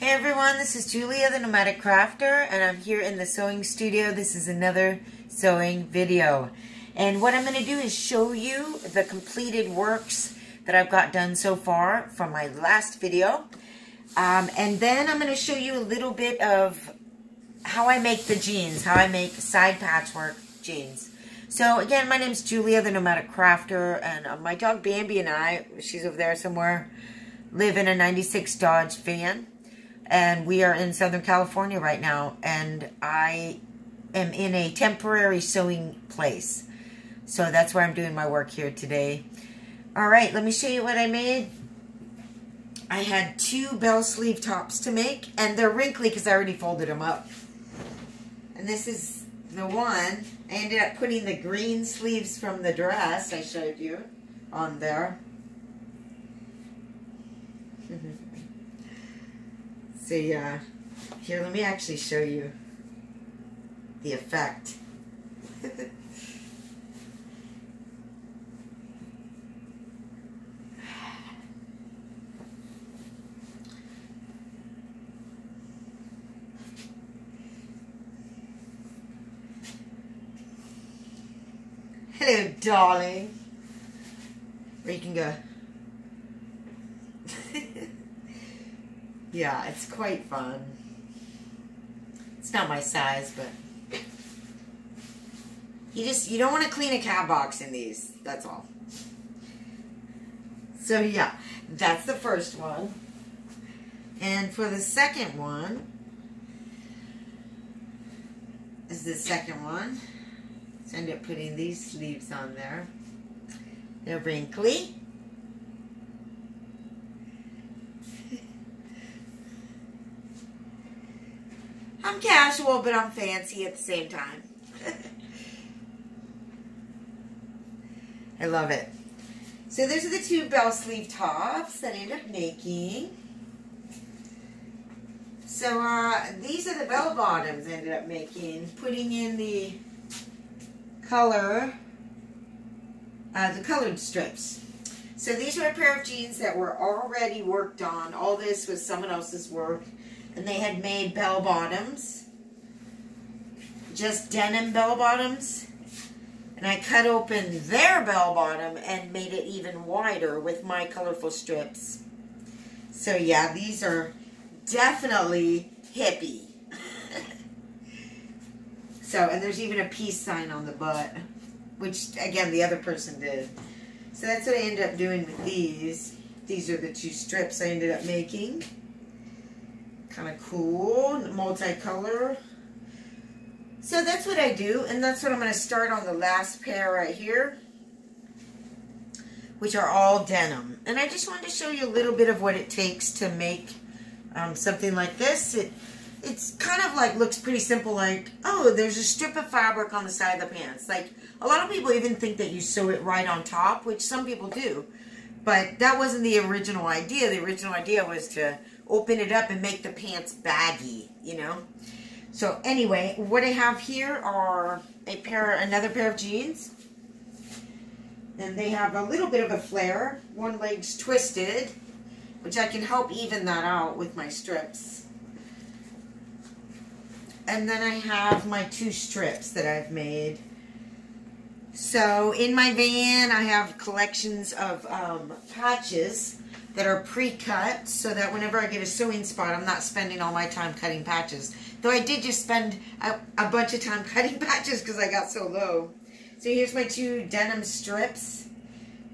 Hey everyone, this is Julia, the Nomadic Crafter, and I'm here in the sewing studio. This is another sewing video. And what I'm going to do is show you the completed works that I've got done so far from my last video. And then I'm going to show you a little bit of how I make the jeans, how I make side patchwork jeans. So again, my name's Julia, the Nomadic Crafter, and my dog Bambi and I, she's over there somewhere, live in a 96 Dodge van. And we are in Southern California right now, and I am in a temporary sewing place. So that's where I'm doing my work here today. Alright, let me show you what I made. I had 2 bell sleeve tops to make, and they're wrinkly because I already folded them up. And this is the one. I ended up putting the green sleeves from the dress I showed you on there. So yeah, here, let me actually show you the effect. Hello, darling. Where you can go. Yeah, it's quite fun. It's not my size, but you don't want to clean a cat box in these. That's all. So yeah, that's the first one. And for the second one is the second one. So I ended up putting these sleeves on there. They're wrinkly. I'm casual, but I'm fancy at the same time. I love it. So those are the 2 bell sleeve tops that I ended up making. So these are the bell bottoms I ended up making. Putting in the color, the colored strips. So these were a pair of jeans that were already worked on. All this was someone else's work. And they had made bell bottoms, just denim bell bottoms, and I cut open their bell bottom and made it even wider with my colorful strips. So yeah, these are definitely hippie. So, and there's even a peace sign on the butt, which again the other person did. So that's what I ended up doing with these. These are the 2 strips I ended up making. Kind of cool, multicolor. So that's what I do, and that's what I'm going to start on the last pair right here, which are all denim. And I just wanted to show you a little bit of what it takes to make something like this. It's kind of like, looks pretty simple, like, oh, there's a strip of fabric on the side of the pants. Like, a lot of people even think that you sew it right on top, which some people do. But that wasn't the original idea. The original idea was to open it up and make the pants baggy, you know. So anyway, what I have here are another pair of jeans. And they have a little bit of a flare. One leg's twisted, which I can help even that out with my strips. And then I have my 2 strips that I've made. So in my van, I have collections of patches that are pre-cut, so that whenever I get a sewing spot, I'm not spending all my time cutting patches. Though I did just spend a bunch of time cutting patches because I got so low. So here's my 2 denim strips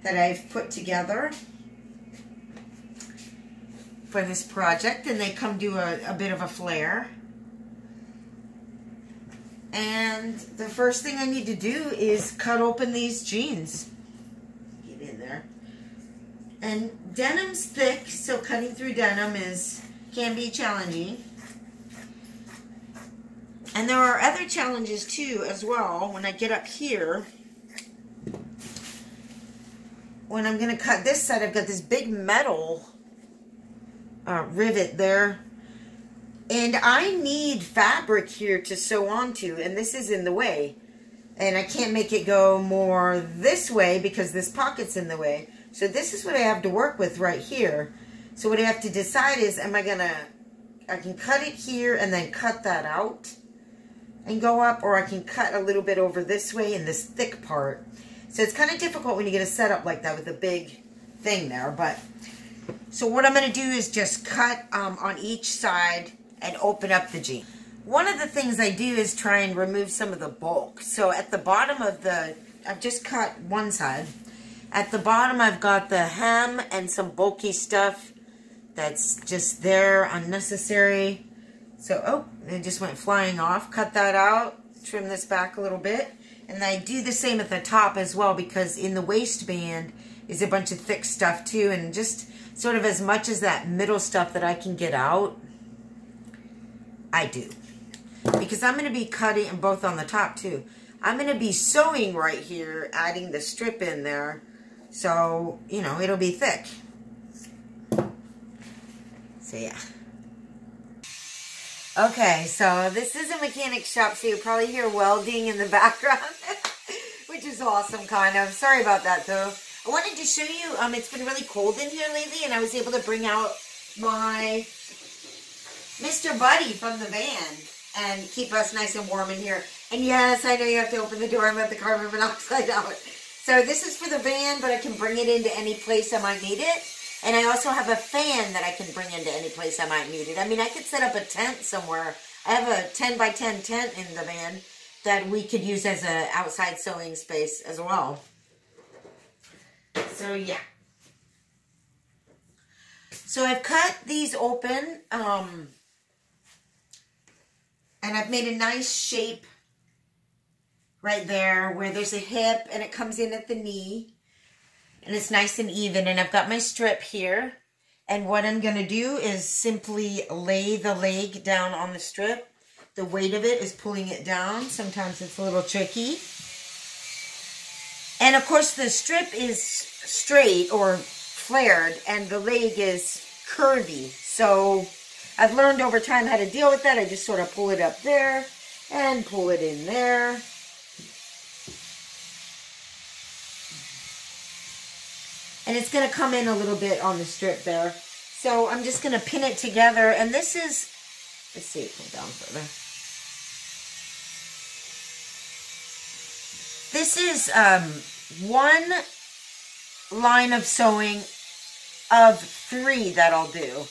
that I've put together for this project, and they come to a bit of a flare. And the first thing I need to do is cut open these jeans. Get in there. And denim's thick, so cutting through denim can be challenging. And there are other challenges too as well. When I get up here, when I'm going to cut this side, I've got this big metal rivet there. And I need fabric here to sew onto, and this is in the way. And I can't make it go more this way because this pocket's in the way. So this is what I have to work with right here. So what I have to decide is, am I going to cut it here and then cut that out and go up, or I can cut a little bit over this way in this thick part. So it's kind of difficult when you get a setup like that with a big thing there. But so what I'm going to do is just cut on each side and open up the jean. One of the things I do is try and remove some of the bulk. So at the bottom of I've just cut one side. At the bottom I've got the hem and some bulky stuff that's just there, unnecessary. So, oh, it just went flying off. Cut that out, trim this back a little bit. And I do the same at the top as well, because in the waistband is a bunch of thick stuff too, and just sort of as much as that middle stuff that I can get out, I do. Because I'm going to be cutting, and both on the top too, I'm going to be sewing right here, adding the strip in there. So, you know, it'll be thick. So, yeah. Okay, so this is a mechanic shop, so you'll probably hear welding in the background, which is awesome, kind of. Sorry about that, though. I wanted to show you, it's been really cold in here lately, and I was able to bring out my Mr. Buddy from the van and keep us nice and warm in here. And yes, I know you have to open the door and let the carbon monoxide out. So this is for the van, but I can bring it into any place I might need it. And I also have a fan that I can bring into any place I might need it. I mean, I could set up a tent somewhere. I have a 10 by 10 tent in the van that we could use as an outside sewing space as well. So, yeah. So I've cut these open, and I've made a nice shape right there where there's a hip and it comes in at the knee. And it's nice and even, and I've got my strip here. And what I'm going to do is simply lay the leg down on the strip. The weight of it is pulling it down. Sometimes it's a little tricky. And of course the strip is straight or flared, and the leg is curvy. So I've learned over time how to deal with that. I just sort of pull it up there and pull it in there. And it's going to come in a little bit on the strip there. So I'm just going to pin it together. And this is, let's see, pull down further. This is one line of sewing of 3 that I'll do.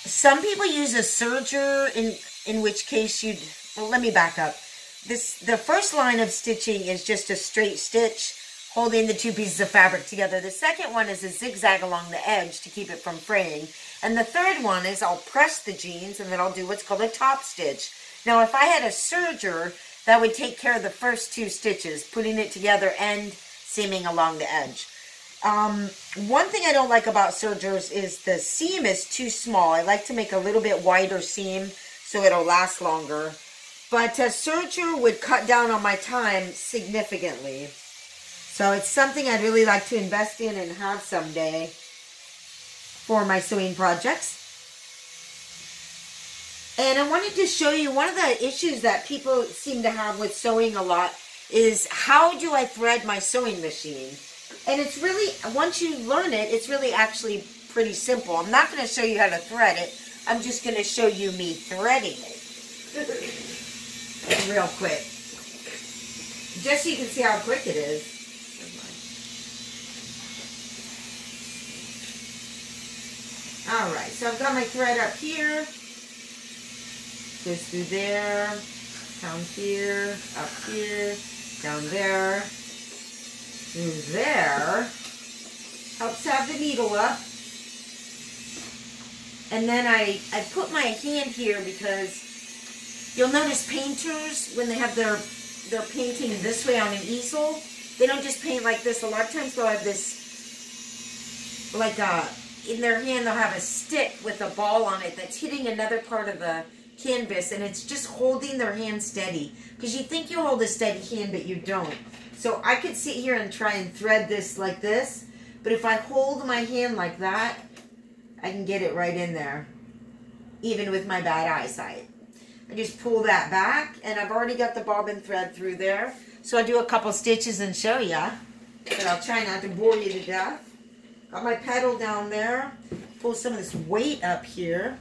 Some people use a serger, in which case you'd, well, let me back up. The first line of stitching is just a straight stitch, holding the 2 pieces of fabric together. The second one is a zigzag along the edge to keep it from fraying. And the third one is I'll press the jeans, and then I'll do what's called a top stitch. Now, if I had a serger, that would take care of the first 2 stitches, putting it together and seaming along the edge. One thing I don't like about sergers is the seam is too small. I like to make a little bit wider seam so it'll last longer. But a serger would cut down on my time significantly. So it's something I'd really like to invest in and have someday for my sewing projects. And I wanted to show you one of the issues that people seem to have with sewing a lot is how do I thread my sewing machine? And it's really, once you learn it, it's really actually pretty simple. I'm not going to show you how to thread it. I'm just going to show you me threading it. Real quick. Just so you can see how quick it is. Alright, so I've got my thread up here, goes through there, down here, up here, down there, through there, helps have the needle up, and then I put my hand here because you'll notice painters, when they have their painting this way on an easel, they don't just paint like this. A lot of times they'll have this, like in their hand they'll have a stick with a ball on it that's hitting another part of the canvas, and it's just holding their hand steady. Because you think you hold a steady hand, but you don't. So I could sit here and try and thread this like this, but if I hold my hand like that, I can get it right in there, even with my bad eyesight. I just pull that back, and I've already got the bobbin thread through there. So I'll do a couple stitches and show ya, but I'll try not to bore you to death. Got my pedal down there. Pull some of this weight up here.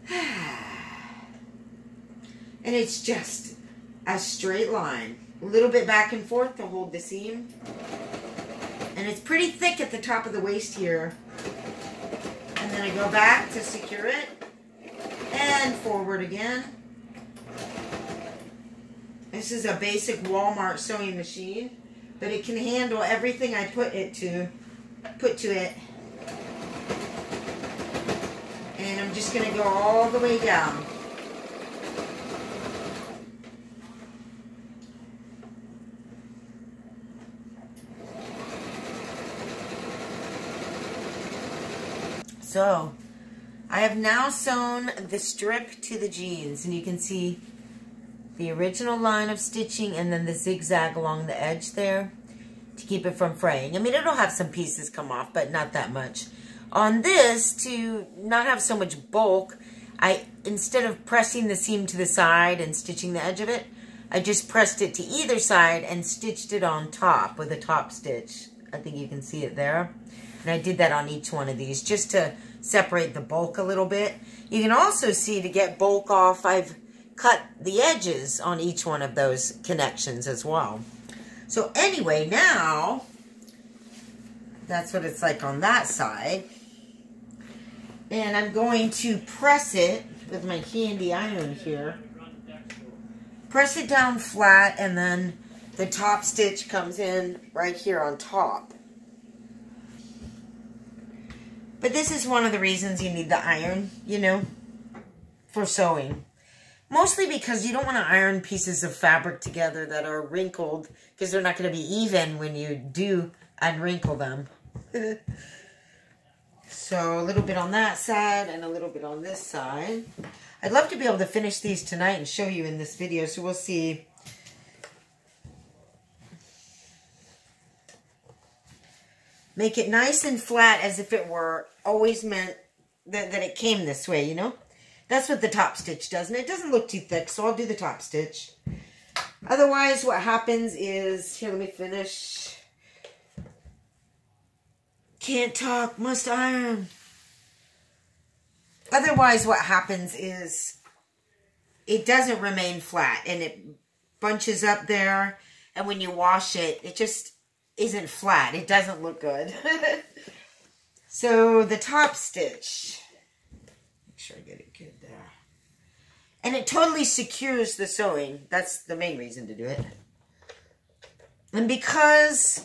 And it's just a straight line. A little bit back and forth to hold the seam. And it's pretty thick at the top of the waist here. And then I go back to secure it. And forward again. This is a basic Walmart sewing machine, but it can handle everything I put to it. And I'm just going to go all the way down. So, I have now sewn the strip to the jeans, and you can see the original line of stitching and then the zigzag along the edge there to keep it from fraying. I mean, it'll have some pieces come off, but not that much. On this, to not have so much bulk, instead of pressing the seam to the side and stitching the edge of it, I just pressed it to either side and stitched it on top with a top stitch. I think you can see it there. And I did that on each one of these just to separate the bulk a little bit. You can also see, to get bulk off, I've cut the edges on each one of those connections as well. So anyway, now that's what it's like on that side. And I'm going to press it with my handy iron here. Press it down flat, and then the top stitch comes in right here on top. But this is one of the reasons you need the iron, you know, for sewing. Mostly because you don't want to iron pieces of fabric together that are wrinkled, because they're not going to be even when you do unwrinkle them. So a little bit on that side and a little bit on this side. I'd love to be able to finish these tonight and show you in this video, so we'll see. Make it nice and flat as if it were always meant that it came this way, you know? That's what the top stitch does, and it doesn't look too thick, so I'll do the top stitch. Otherwise, what happens is, here, let me finish. Can't talk, must iron. Otherwise, what happens is it doesn't remain flat, and it bunches up there, and when you wash it, it just isn't flat. It doesn't look good. So the top stitch, make sure I get it good there. And it totally secures the sewing. That's the main reason to do it. And because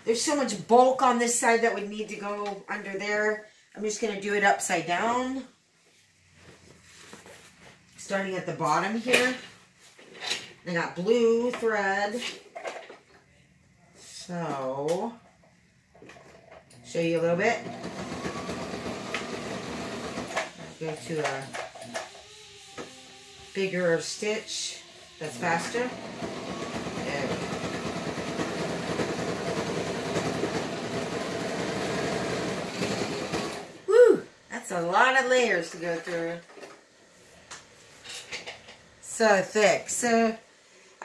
there's so much bulk on this side that would need to go under there, I'm just going to do it upside down. Starting at the bottom here. I got blue thread. So, show you a little bit. Go to a bigger stitch that's faster. There we go. Woo! That's a lot of layers to go through. So thick. So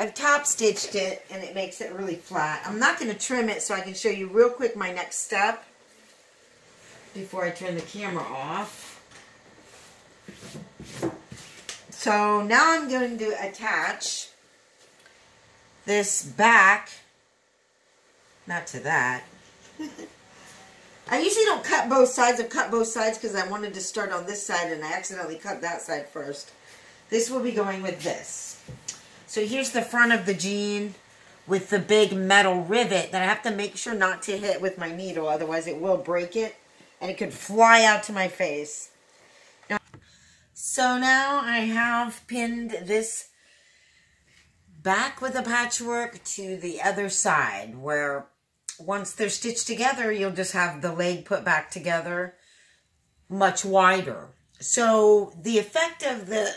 I've top stitched it, and it makes it really flat. I'm not going to trim it, so I can show you real quick my next step before I turn the camera off. So now I'm going to attach this back, not to that. I usually don't cut both sides. I've cut both sides because I wanted to start on this side, and I accidentally cut that side first. This will be going with this. So here's the front of the jean with the big metal rivet that I have to make sure not to hit with my needle, otherwise it will break it and it could fly out to my face. So now I have pinned this back with a patchwork to the other side, where once they're stitched together, you'll just have the leg put back together much wider. So the effect of the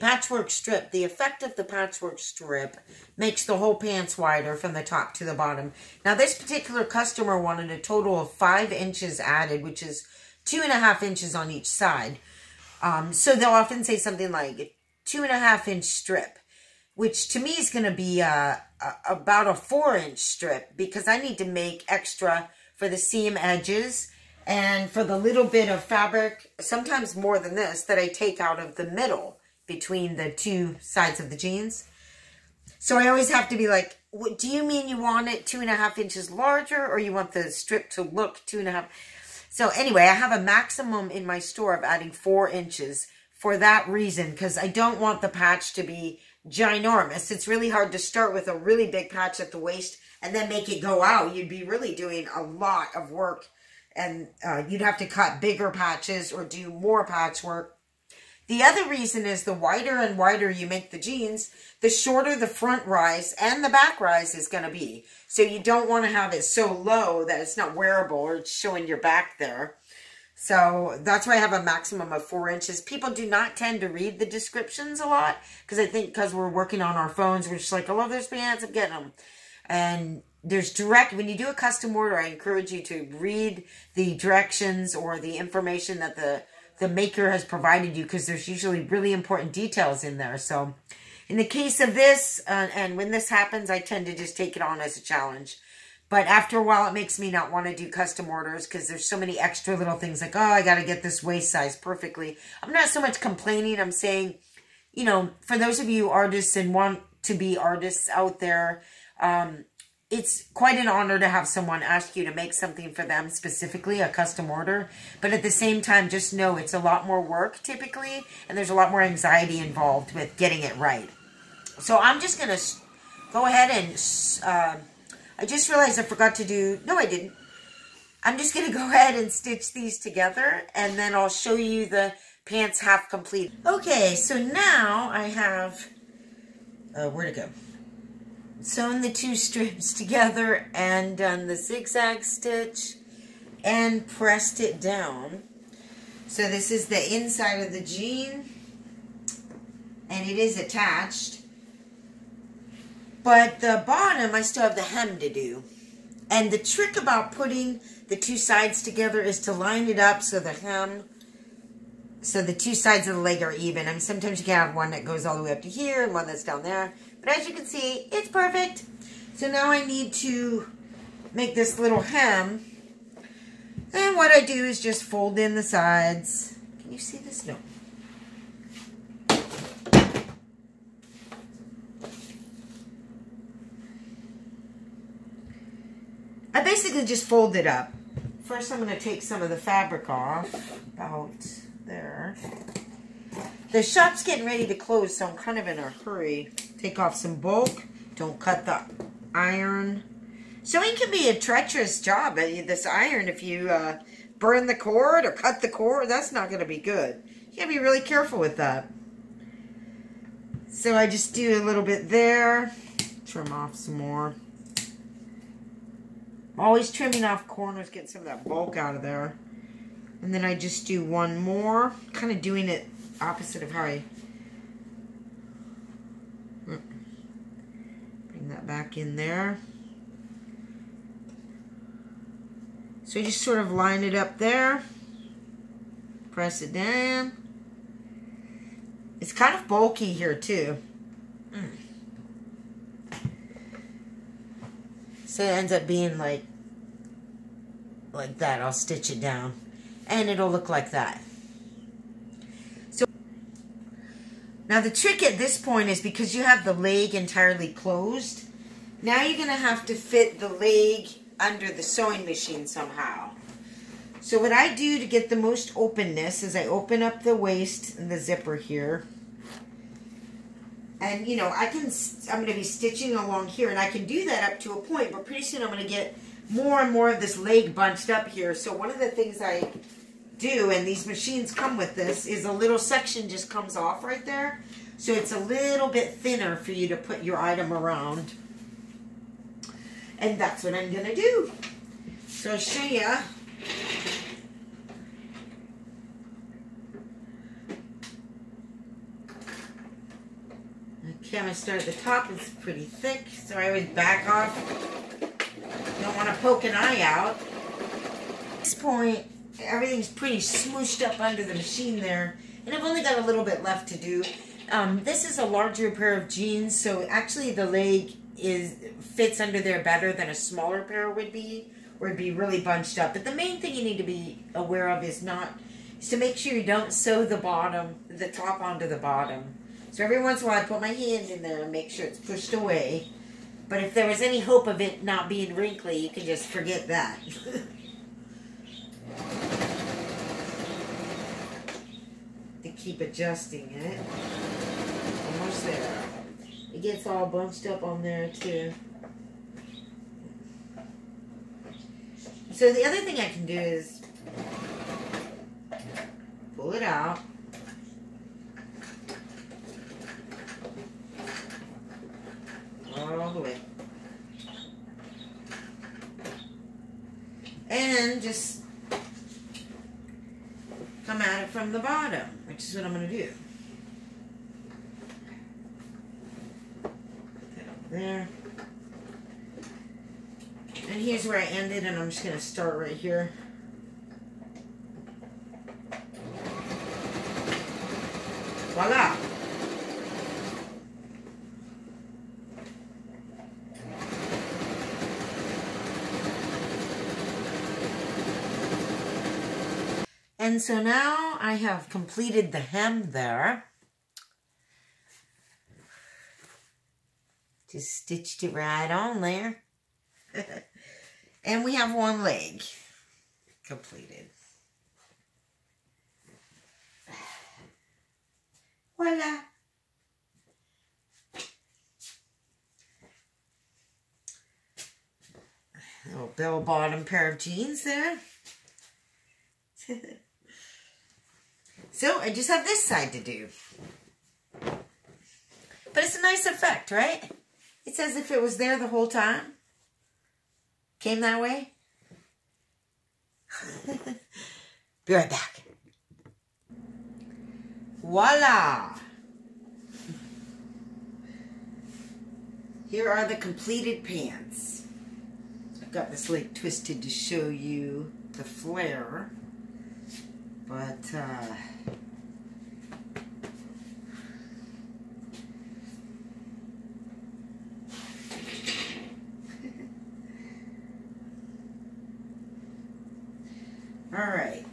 patchwork strip. The effect of the patchwork strip makes the whole pants wider from the top to the bottom. Now, this particular customer wanted a total of 5 inches added, which is 2.5 inches on each side. So they'll often say something like 2.5 inch strip, which to me is going to be about a 4 inch strip, because I need to make extra for the seam edges And for the little bit of fabric, sometimes more than this, that I take out of the middle between the two sides of the jeans. So I always have to be like, what, do you mean you want it 2.5 inches larger, or you want the strip to look 2.5? So anyway, I have a maximum in my store of adding 4 inches for that reason, because I don't want the patch to be ginormous. It's really hard to start with a really big patch at the waist and then make it go out. You'd be really doing a lot of work, and you'd have to cut bigger patches or do more patchwork. The other reason is the wider and wider you make the jeans, the shorter the front rise and the back rise is going to be. So you don't want to have it so low that it's not wearable or it's showing your back there. So that's why I have a maximum of 4 inches. People do not tend to read the descriptions a lot, because I think because we're working on our phones, we're just like, I love those pants, I'm getting them. And there's when you do a custom order, I encourage you to read the directions or the information that the maker has provided you, because there's usually really important details in there. So in the case of this, and when this happens, I tend to just take it on as a challenge. But after a while, it makes me not want to do custom orders, because there's so many extra little things like, oh, I got to get this waist size perfectly. I'm not so much complaining. I'm saying, you know, for those of you artists and want to be artists out there, it's quite an honor to have someone ask you to make something for them, specifically a custom order. But at the same time, just know it's a lot more work typically, and there's a lot more anxiety involved with getting it right. So I'm just going to go ahead and, I just realized I forgot to do, no I didn't. I'm just going to go ahead and stitch these together, and then I'll show you the pants half complete. Okay, so now I have, where'd it go? Sewn the 2 strips together and done the zigzag stitch and pressed it down. So this is the inside of the jean, and it is attached. But the bottom, I still have the hem to do. And the trick about putting the 2 sides together is to line it up so the hem, so the 2 sides of the leg are even. I mean, sometimes you can have one that goes all the way up to here and one that's down there. But as you can see, it's perfect. So now I need to make this little hem. And what I do is just fold in the sides. Can you see this? No. I basically just fold it up. First I'm going to take some of the fabric off, about there. The shop's getting ready to close, so I'm kind of in a hurry. Take off some bulk. Don't cut the iron. Sewing can be a treacherous job. This iron, if you burn the cord or cut the cord, that's not going to be good. You got to be really careful with that. So I just do a little bit there. Trim off some more. Always trimming off corners, getting some of that bulk out of there. And then I just do one more, kind of doing it opposite of how I bring that back in there. So you just sort of line it up there, press it down. It's kind of bulky here too. So it ends up being like that. I'll stitch it down and it'll look like that. So now the trick at this point is, because you have the leg entirely closed, now you're going to have to fit the leg under the sewing machine somehow. So what I do to get the most openness is I open up the waist and the zipper here. And, you know, I'm going to be stitching along here, and I can do that up to a point, but pretty soon I'm going to get more and more of this leg bunched up here. So one of the things I do, and these machines come with this, is a little section just comes off right there. So it's a little bit thinner for you to put your item around. And that's what I'm going to do. So I'll show you. Okay, I'm going to start at the top. It's pretty thick, so I always back off. Don't want to poke an eye out. At this point, everything's pretty smooshed up under the machine there, and I've only got a little bit left to do. This is a larger pair of jeans, so actually the leg fits under there better than a smaller pair would be, or it'd be really bunched up. But the main thing you need to be aware of is to make sure you don't sew the top onto the bottom. So every once in a while I put my hand in there and make sure it's pushed away. But if there was any hope of it not being wrinkly, you can just forget that. To keep adjusting it. Almost there. It gets all bunched up on there too. So the other thing I can do is pull it out. All the way. And just come at it from the bottom, which is what I'm going to do. Put that over there. And here's where I ended, and I'm just going to start right here. Voila! And so now I have completed the hem there. Just stitched it right on there. And we have one leg completed. Voila! Little bell-bottom pair of jeans there. So I just have this side to do. But it's a nice effect, right? It's as if it was there the whole time. Came that way. Be right back. Voila! Here are the completed pants. I've got this leg twisted to show you the flare. But, all right.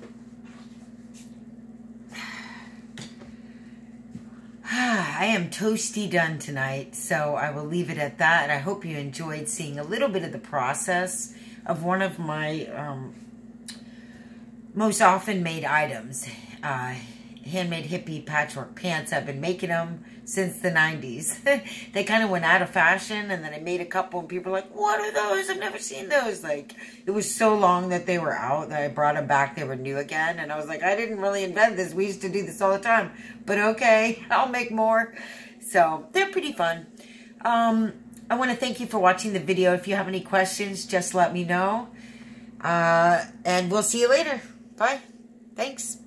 I am toasty done tonight, so I will leave it at that. And I hope you enjoyed seeing a little bit of the process of one of my most often made items. Handmade hippie patchwork pants. I've been making them since the 90s. They kind of went out of fashion, and then I made a couple, and people were like, what are those? I've never seen those. Like, it was so long that they were out that I brought them back. They were new again, and I was like, I didn't really invent this. We used to do this all the time. But okay, I'll make more. So, they're pretty fun. I want to thank you for watching the video. If you have any questions, just let me know. And we'll see you later. Bye. Thanks.